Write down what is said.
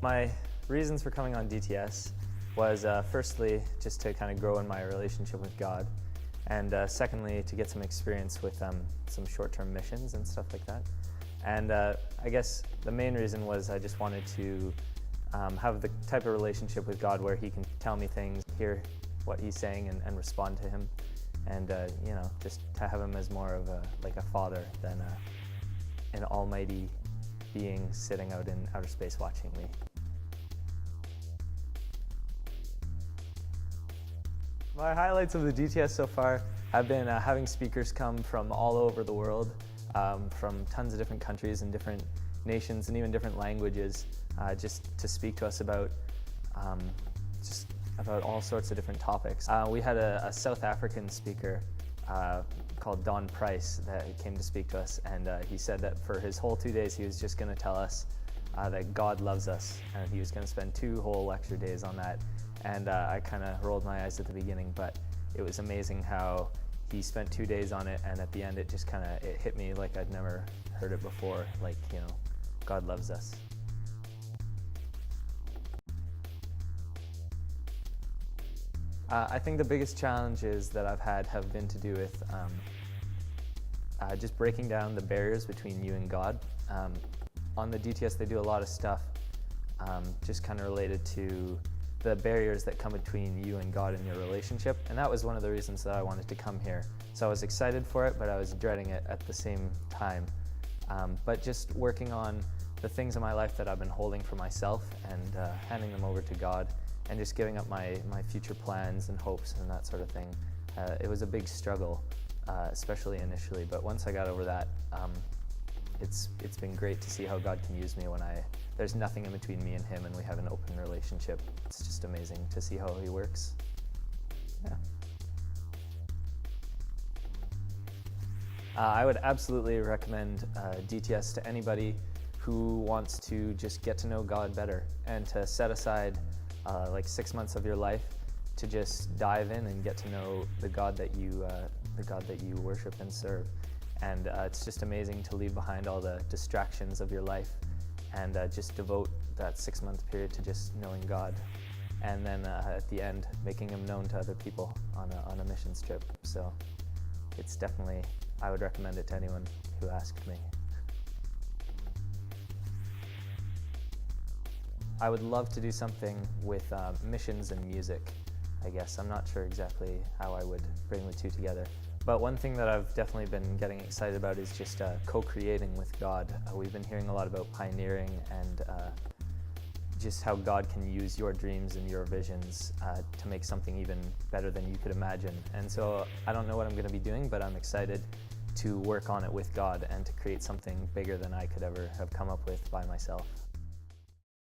My reasons for coming on DTS was firstly just to kind of grow in my relationship with God, and secondly to get some experience with some short-term missions and stuff like that. And I guess the main reason was I just wanted to have the type of relationship with God where He can tell me things, hear what He's saying and respond to Him, and you know, just to have Him as more of like a father than an almighty being sitting out in outer space watching me. My highlights of the DTS so far have been having speakers come from all over the world, from tons of different countries and different nations and even different languages, just to speak to us about all sorts of different topics. We had a South African speaker called Don Price that came to speak to us, and he said that for his whole 2 days he was just going to tell us that God loves us, and he was going to spend 2 whole lecture days on that. And I kind of rolled my eyes at the beginning, but it was amazing how he spent 2 days on it, and at the end it just kind of hit me like I'd never heard it before, like, you know, God loves us. I think the biggest challenges that I've had have been to do with just breaking down the barriers between you and God. On the DTS they do a lot of stuff just kind of related to the barriers that come between you and God in your relationship, and that was one of the reasons that I wanted to come here. So I was excited for it, but I was dreading it at the same time. But just working on the things in my life that I've been holding for myself and handing them over to God, and just giving up my future plans and hopes and that sort of thing. It was a big struggle, especially initially, but once I got over that, it's been great to see how God can use me when there's nothing in between me and Him and we have an open relationship. It's just amazing to see how He works. Yeah. I would absolutely recommend DTS to anybody who wants to just get to know God better and to set aside like 6 months of your life to just dive in and get to know the God that you worship and serve. And it's just amazing to leave behind all the distractions of your life and just devote that 6-month period to just knowing God, and then at the end making Him known to other people on a missions trip. So it's definitely, I would recommend it to anyone who asked me. I would love to do something with missions and music, I guess. I'm not sure exactly how I would bring the two together. But one thing that I've definitely been getting excited about is just co-creating with God. We've been hearing a lot about pioneering and just how God can use your dreams and your visions to make something even better than you could imagine. And so I don't know what I'm going to be doing, but I'm excited to work on it with God and to create something bigger than I could ever have come up with by myself.